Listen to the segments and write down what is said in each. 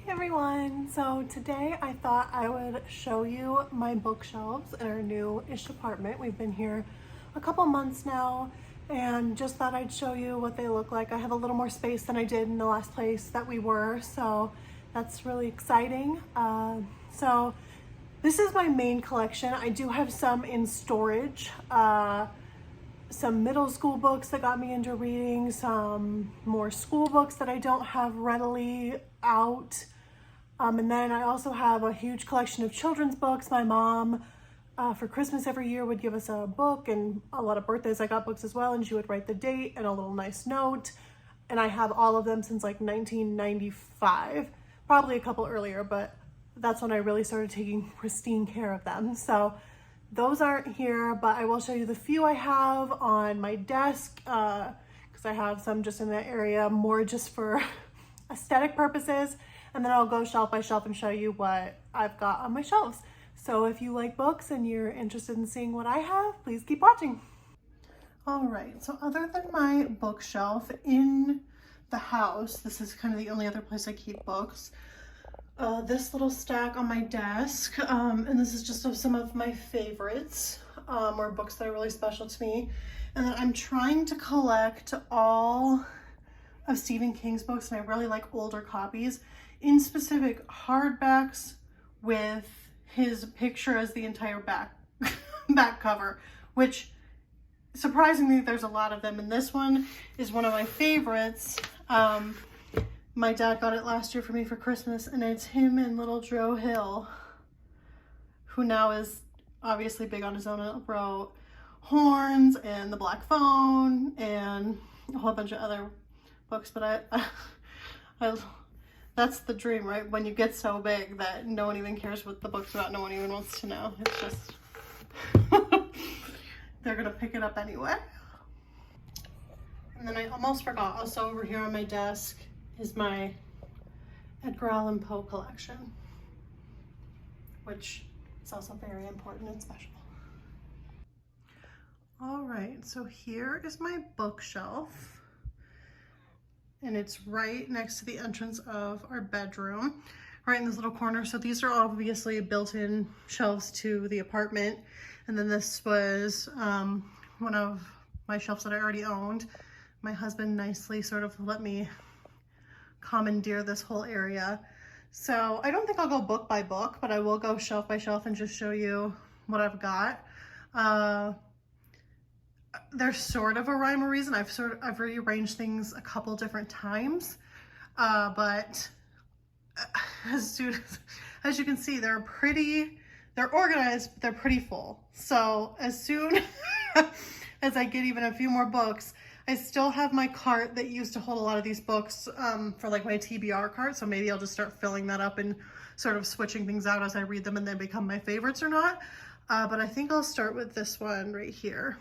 Hey everyone! So today I thought I would show you my bookshelves in our new-ish apartment. We've been here a couple months now and just thought I'd show you what they look like. I have a little more space than I did in the last place that we were, so that's really exciting. So this is my main collection. I do have some in storage. Some middle school books that got me into reading, some more school books that I don't have readily out. And then I also have a huge collection of children's books. My mom, for Christmas every year, would give us a book, and a lot of birthdays I got books as well, and she would write the date and a little nice note. And I have all of them since like 1995, probably a couple earlier, but that's when I really started taking pristine care of them. So those aren't here, but I will show you the few I have on my desk, because I have some just in that area, more just for aesthetic purposes. And then I'll go shelf by shelf and show you what I've got on my shelves. So if you like books and you're interested in seeing what I have, please keep watching. All right, so other than my bookshelf in the house, this is kind of the only other place I keep books. This little stack on my desk, and this is just of some of my favorites, or books that are really special to me. And then I'm trying to collect all of Stephen King's books, and I really like older copies, in specific hardbacks with his picture as the entire back cover, which surprisingly there's a lot of them, and this one is one of my favorites. My dad got it last year for me for Christmas, and it's him and little Joe Hill, who now is obviously big on his own, wrote Horns and The Black Phone and a whole bunch of other books. But I that's the dream, right? When you get so big that no one even cares what the book's about, no one even wants to know. It's just they're gonna pick it up anyway. And then I almost forgot, also over here on my desk is my Edgar Allan Poe collection, which is also very important and special. All right, so here is my bookshelf, and it's right next to the entrance of our bedroom, right in this little corner. So these are obviously built-in shelves to the apartment, and then this was one of my shelves that I already owned. My husband nicely sort of let me commandeer this whole area. So I don't think I'll go book by book, but I will go shelf by shelf and just show you what I've got. There's sort of a rhyme or reason. I've rearranged things a couple different times, but as you can see, they're organized, but they're pretty full. So as soon as I get even a few more books, I still have my cart that used to hold a lot of these books for like my TBR cart, so maybe I'll just start filling that up and sort of switching things out as I read them and they become my favorites or not. But I think I'll start with this one right here.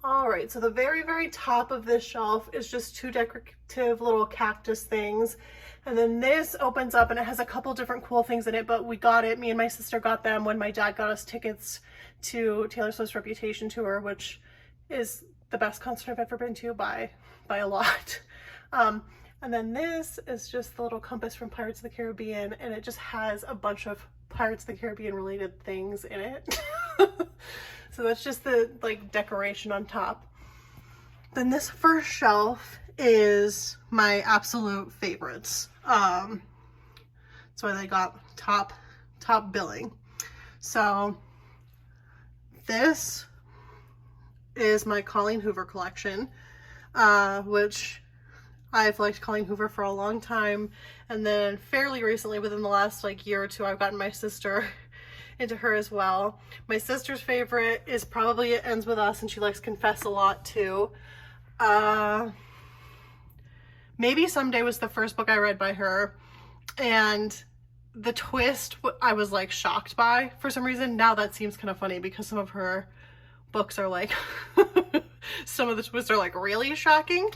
All right, so the very, very top of this shelf is just two decorative little cactus things. And then this opens up and it has a couple different cool things in it, but we got it, me and my sister got them when my dad got us tickets to Taylor Swift's Reputation tour, which is the best concert I've ever been to by a lot. And then this is just the little compass from Pirates of the Caribbean, and it just has a bunch of Pirates of the Caribbean related things in it. So that's just the like decoration on top. Then this first shelf is my absolute favorites. That's why they got top billing. So this is my Colleen Hoover collection, which I've liked Colleen Hoover for a long time, and then fairly recently, within the last like year or two, I've gotten my sister into her as well. My sister's favorite is probably It Ends With Us, and she likes Confess a lot too. Maybe Someday was the first book I read by her, and the twist I was like shocked by for some reason. Now that seems kind of funny because some of her books are like some of the twists are like really shocking,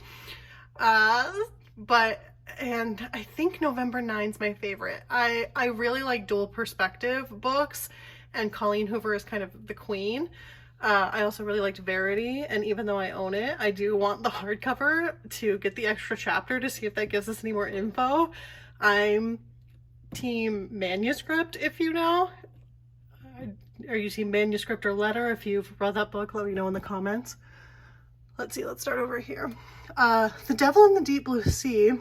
and I think November 9's my favorite. I really like dual perspective books, and Colleen Hoover is kind of the queen. I also really liked Verity, and even though I own it, I do want the hardcover to get the extra chapter to see if that gives us any more info. I'm team manuscript, if you know. Are you team manuscript or letter? If you've read that book, let me know in the comments. Let's see, let's start over here. The Devil in the Deep Blue Sea,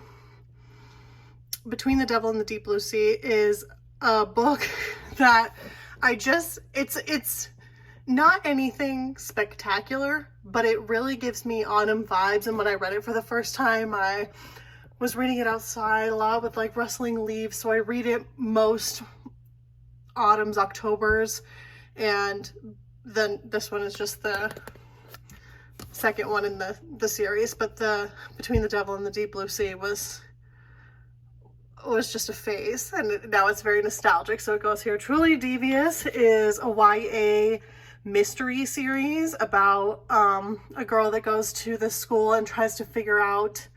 Between the Devil and the Deep Blue Sea, is a book that it's not anything spectacular, but it really gives me autumn vibes. And when I read it for the first time, I was reading it outside a lot with like rustling leaves. So I read it most autumns, Octobers, and then this one is just the second one in the series. But the Between the Devil and the Deep Blue Sea was just a phase, and now it's very nostalgic, so it goes here. Truly Devious is a YA mystery series about a girl that goes to this school and tries to figure out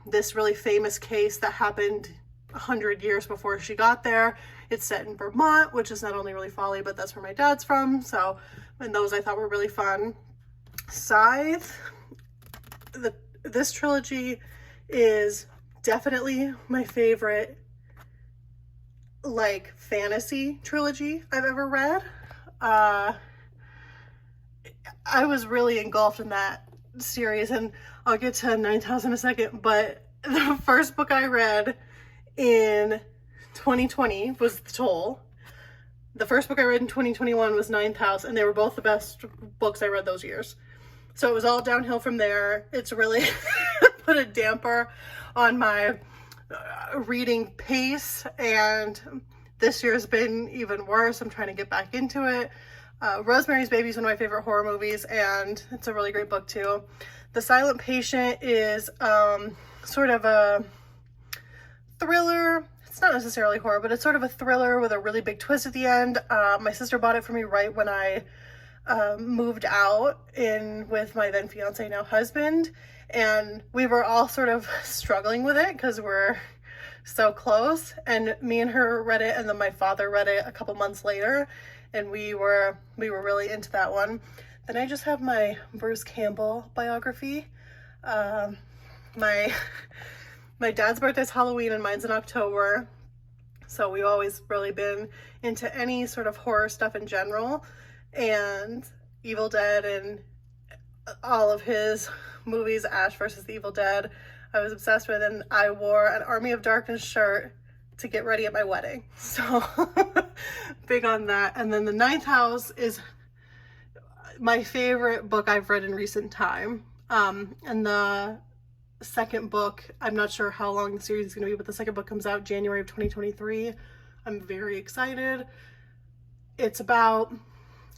this really famous case that happened 100 years before she got there. It's set in Vermont, which is not only really folly, but that's where my dad's from, so, and those I thought were really fun. Scythe, this trilogy is definitely my favorite like fantasy trilogy I've ever read. I was really engulfed in that series, and I'll get to Ninth House in a second, but the first book I read in 2020 was The Toll. The first book I read in 2021 was Ninth House, and they were both the best books I read those years. So it was all downhill from there. It's really put a damper on my reading pace, and this year has been even worse. I'm trying to get back into it. Rosemary's Baby is one of my favorite horror movies, and it's a really great book too. The Silent Patient is sort of a thriller. It's not necessarily horror, but it's sort of a thriller with a really big twist at the end. My sister bought it for me right when I moved out in with my then fiance, now husband, and we were all sort of struggling with it because we're so close, and me and her read it, and then my father read it a couple months later, and we were really into that one. Then I just have my Bruce Campbell biography. My dad's birthday's Halloween and mine's in October, so we've always really been into any sort of horror stuff in general, and Evil Dead and all of his movies, Ash versus the Evil Dead, I was obsessed with, and I wore an Army of Darkness shirt to get ready at my wedding. So big on that. And then The Ninth House is my favorite book I've read in recent time. And the second book, I'm not sure how long the series is going to be, but the second book comes out January of 2023. I'm very excited. It's about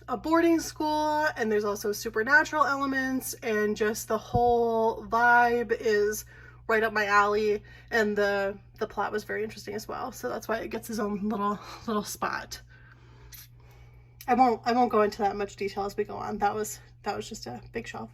a boarding school, and there's also supernatural elements, and just the whole vibe is right up my alley, and the plot was very interesting as well, so that's why it gets its own little spot. I won't go into that much detail as we go on. That was just a big shelf.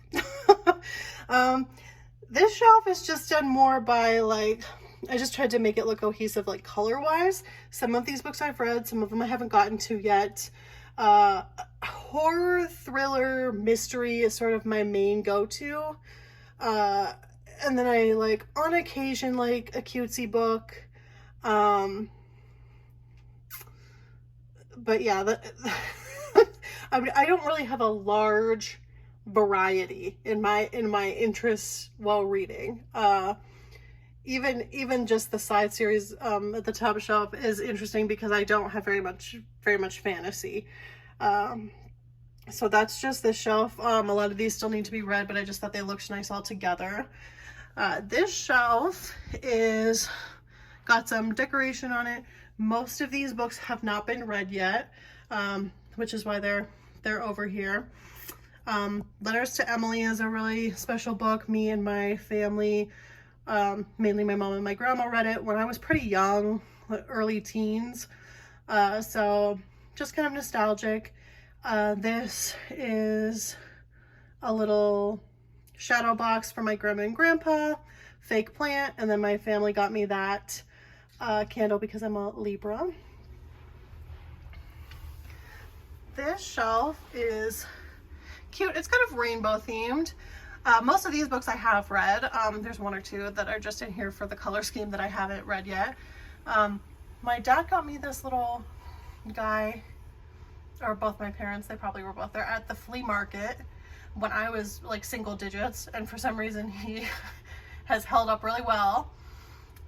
This shelf is just done more by, like, I just tried to make it look cohesive, like, color wise. Some of these books I've read, some of them I haven't gotten to yet. Horror, thriller, mystery is sort of my main go-to. And then I, like, on occasion, like a cutesy book. But yeah, I mean, I don't really have a large variety in my interests while reading. Even just the side series at the top shelf is interesting because I don't have very much fantasy. So that's just this shelf. A lot of these still need to be read, but I just thought they looked nice all together. This shelf is got some decoration on it. Most of these books have not been read yet, which is why they're over here. Letters to Emily is a really special book. Me and my family, mainly my mom and my grandma, read it when I was pretty young, early teens. So just kind of nostalgic. This is a little shadow box for my grandma and grandpa, fake plant, and then my family got me that candle because I'm a Libra. this shelf is cute. It's kind of rainbow themed. Most of these books I have read. There's one or two that are just in here for the color scheme that I haven't read yet. My dad got me this little guy, or both my parents, they probably were both there, at the flea market when I was like single digits, and for some reason he has held up really well.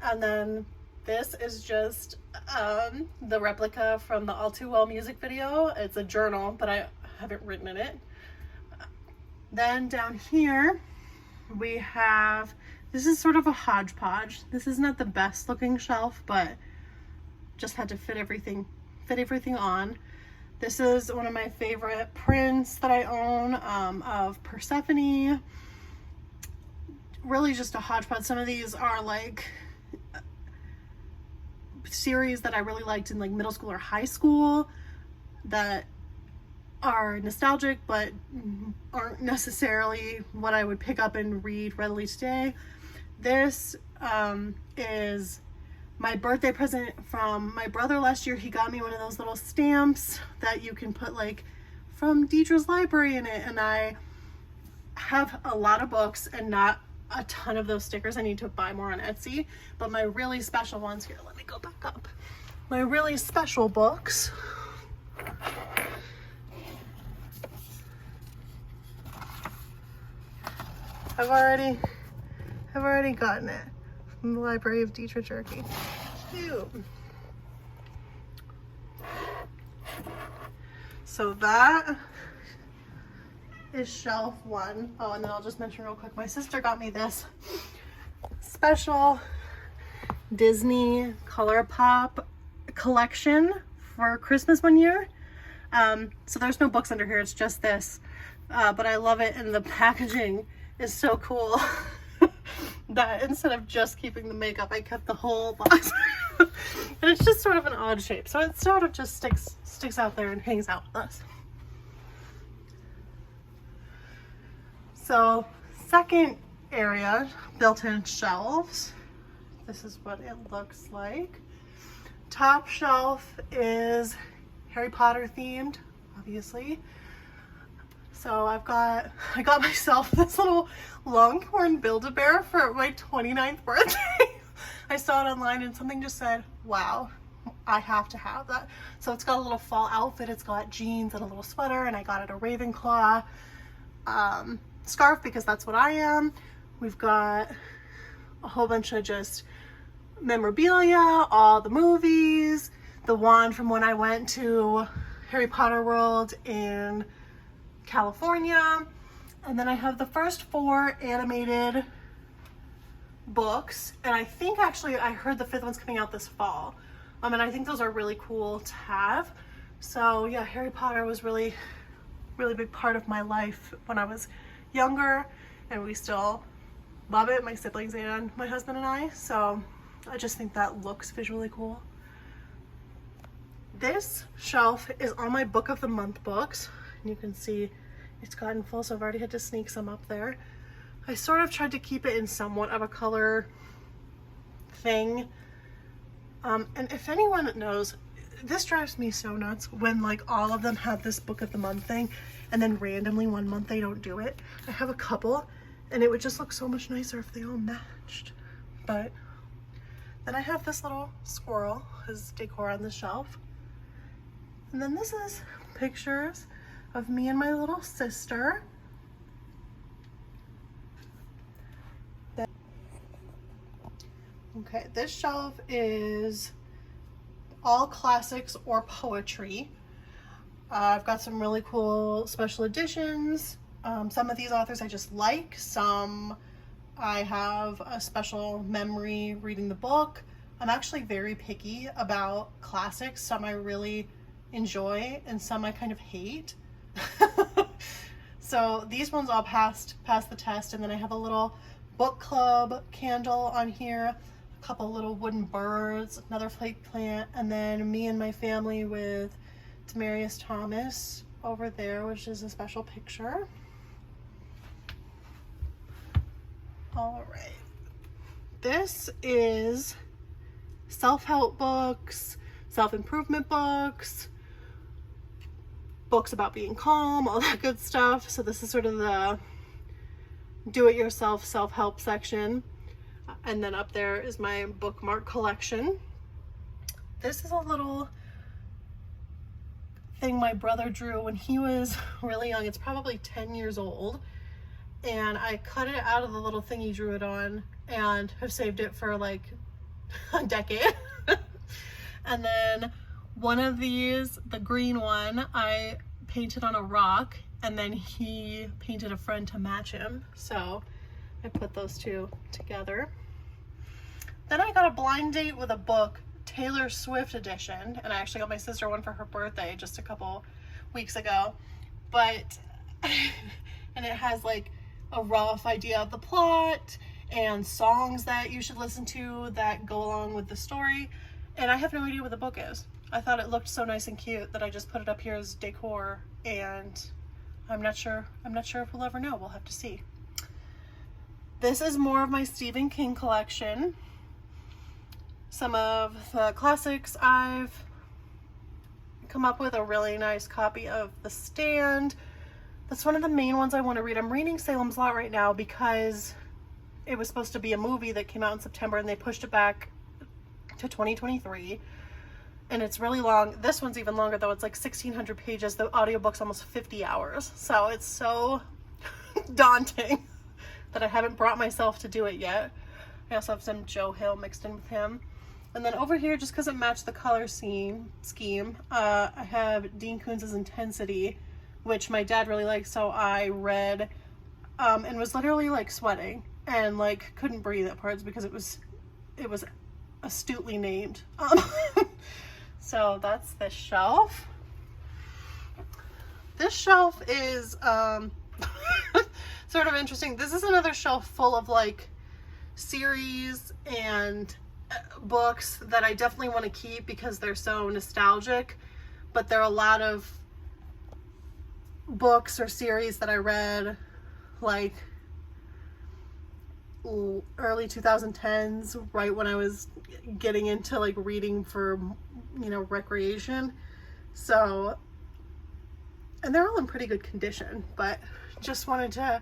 And then this is just the replica from the All Too Well music video. It's a journal, but I haven't written in it. Then down here we have, this is sort of a hodgepodge. This is not the best looking shelf, but just had to fit everything on. This is one of my favorite prints that I own of Persephone. Really just a hodgepodge. Some of these are like series that I really liked in like middle school or high school that are nostalgic but aren't necessarily what I would pick up and read readily today. This is my birthday present from my brother last year. He got me one of those little stamps that you can put like from Deidre's library in it, and I have a lot of books and not a ton of those stickers. I need to buy more on Etsy, but my really special ones, here, let me go back up. My really special books I've already gotten it from the Library of Deidre Jerky. Cute. So that is shelf one. Oh, and then I'll just mention real quick, my sister got me this special Disney Color Pop collection for Christmas one year. So there's no books under here, it's just this. But I love it, and the packaging is so cool that instead of just keeping the makeup, I kept the whole box. And it's just sort of an odd shape, so it sort of just sticks out there and hangs out with us. So second area, built-in shelves. This is what it looks like. Top shelf is Harry Potter themed, obviously. So I got myself this little Longhorn Build-A-Bear for my 29th birthday. I saw it online and something just said, wow, I have to have that. So it's got a little fall outfit. It's got jeans and a little sweater, and I got it a Ravenclaw scarf because that's what I am. We've got a whole bunch of just memorabilia, all the movies, the wand from when I went to Harry Potter World in California, and then I have the first 4 animated books, and I think actually I heard the 5th one's coming out this fall, and I think those are really cool to have. So yeah, Harry Potter was really big part of my life when I was younger, and we still love it, my siblings and my husband and I. So I just think that looks visually cool. This shelf is all my book of the month books. You can see it's gotten full, so I've already had to sneak some up there. I sort of tried to keep it in somewhat of a color thing. And if anyone knows, this drives me so nuts when like all of them have this book of the month thing and then randomly one month they don't do it. I have a couple and it would just look so much nicer if they all matched. But then I have this little squirrel as decor on the shelf. And then this is pictures of me and my little sister. Okay, this shelf is all classics or poetry. I've got some really cool special editions. Some of these authors I just like. Some I have a special memory reading the book. I'm actually very picky about classics. Some I really enjoy and some I kind of hate. So these ones all passed the test, and then I have a little book club candle on here, a couple little wooden birds, another flake plant, and then me and my family with Devious Thomas over there, which is a special picture. All right, this is self-help books, self-improvement books, books about being calm, all that good stuff. So this is sort of the do-it-yourself self-help section. And then up there is my bookmark collection. This is a little thing my brother drew when he was really young. It's probably 10 years old. And I cut it out of the little thing he drew it on and have saved it for like a decade. And then one of these, the green one, I painted on a rock, and then he painted a friend to match him. So I put those two together. Then I got a blind date with a book, Taylor Swift edition, and I actually got my sister one for her birthday just a couple weeks ago. But, and it has like a rough idea of the plot and songs that you should listen to that go along with the story. And I have no idea what the book is. I thought it looked so nice and cute that I just put it up here as decor, and I'm not sure if we'll ever know. We'll have to see. This is more of my Stephen King collection. Some of the classics I've come up with. A really nice copy of The Stand. That's one of the main ones I want to read. I'm reading Salem's Lot right now because it was supposed to be a movie that came out in September, and they pushed it back to 2023. And it's really long. This one's even longer though. It's like 1,600 pages. The audiobook's almost 50 hours. So it's so daunting that I haven't brought myself to do it yet. I also have some Joe Hill mixed in with him. And then over here, just because it matched the color scheme, I have Dean Koontz's Intensity, which my dad really liked, so I read and was literally like sweating and like couldn't breathe at parts because it was astutely named. So that's this shelf. This shelf is sort of interesting. This is another shelf full of like series and books that I definitely want to keep because they're so nostalgic, but there are a lot of books or series that I read like early 2010s, right when I was getting into like reading for, you know, recreation. So, and they're all in pretty good condition, but just wanted to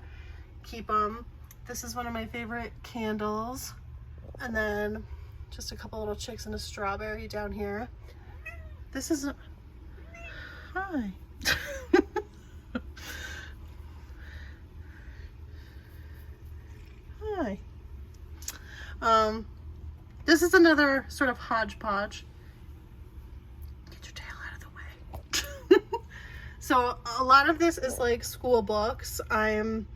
keep them. This is one of my favorite candles. And then just a couple little chicks and a strawberry down here. This is hi. Hi. This is another sort of hodgepodge. Get your tail out of the way. So a lot of this is like school books. I'm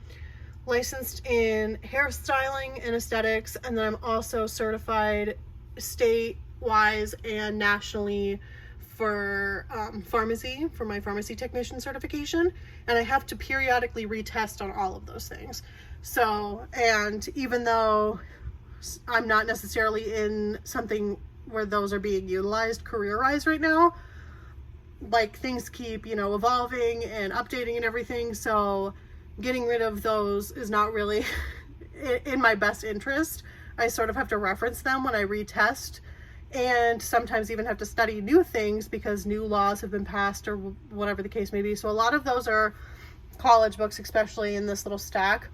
licensed in hairstyling and aesthetics, and then I'm also certified state-wise and nationally for pharmacy, for my pharmacy technician certification, and I have to periodically retest on all of those things. So, and even though I'm not necessarily in something where those are being utilized career-wise right now, like things keep, you know, evolving and updating and everything, so getting rid of those is not really in my best interest. I sort of have to reference them when I retest, and sometimes even have to study new things because new laws have been passed or whatever the case may be. So a lot of those are college books, especially in this little stack.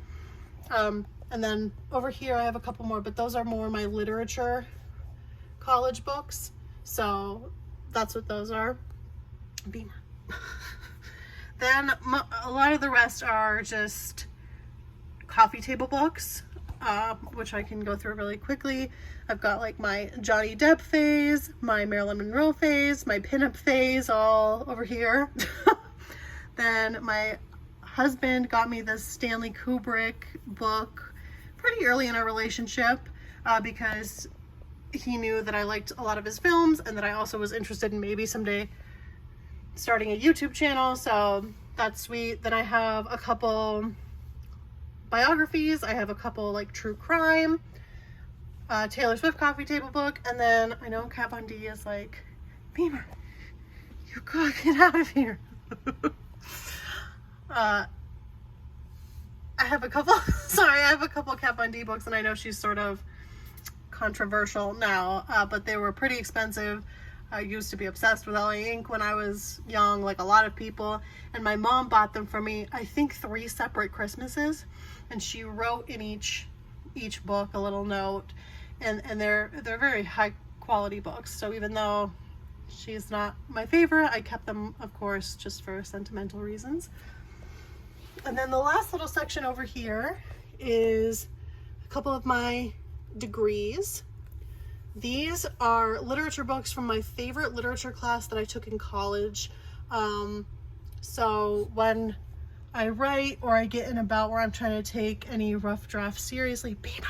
And then over here I have a couple more, but those are more my literature college books. So that's what those are. Beamer. Then a lot of the rest are just coffee table books, which I can go through really quickly. I've got like my Johnny Depp phase, my Marilyn Monroe phase, my pinup phase all over here. Then my husband got me this Stanley Kubrick book pretty early in our relationship because he knew that I liked a lot of his films and that I also was interested in maybe someday starting a YouTube channel, so that's sweet. Then I have a couple biographies. I have a couple like true crime, Taylor Swift coffee table book, and then I know Kat Von D is like, Beamer, you gotta get out of here. I have a couple, sorry, I have a couple Kat Von D books, and I know she's sort of controversial now, but they were pretty expensive. I used to be obsessed with LA Ink when I was young, like a lot of people, and my mom bought them for me, I think 3 separate Christmases, and she wrote in each book a little note, and they're very high quality books. So even though she's not my favorite, I kept them, of course, just for sentimental reasons. And then the last little section over here is a couple of my degrees. These are literature books from my favorite literature class that I took in college. So when I write or I get in a bout where I'm trying to take any rough draft seriously, paper.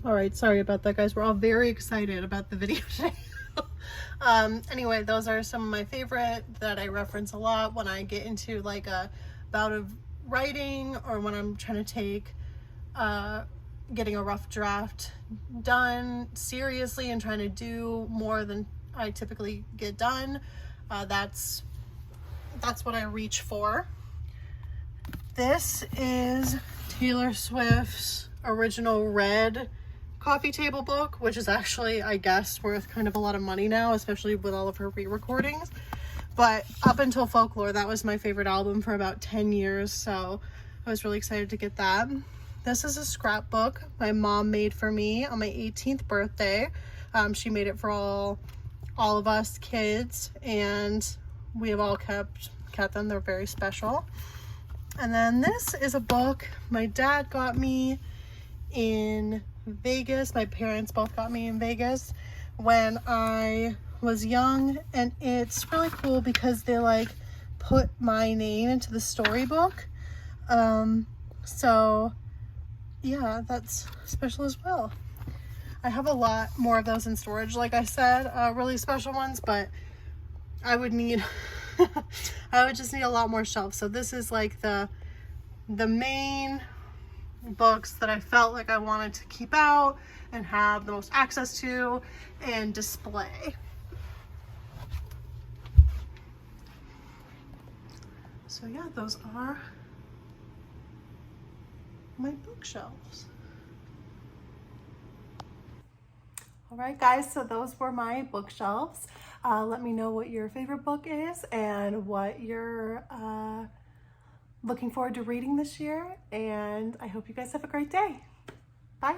All right, sorry about that, guys. We're all very excited about the video today. Anyway, those are some of my favorite that I reference a lot when I get into like a bout of writing or when I'm trying to take getting a rough draft done seriously and trying to do more than I typically get done. That's what I reach for. This is Taylor Swift's original red coffee table book, which is actually, I guess, worth kind of a lot of money now, especially with all of her re-recordings. But up until Folklore, that was my favorite album for about 10 years, so I was really excited to get that. This is a scrapbook my mom made for me on my 18th birthday. She made it for all of us kids, and we have all kept them. They're very special. And then this is a book my dad got me in Vegas. My parents both got me in Vegas when I was young, and it's really cool because they like put my name into the storybook. So yeah, that's special as well. I have a lot more of those in storage, like I said, really special ones, but I would need I would just need a lot more shelves. So this is like the main books that I felt like I wanted to keep out and have the most access to and display. So yeah, those are my bookshelves. All right, guys, so those were my bookshelves. Let me know what your favorite book is and what you're looking forward to reading this year, and I hope you guys have a great day. Bye.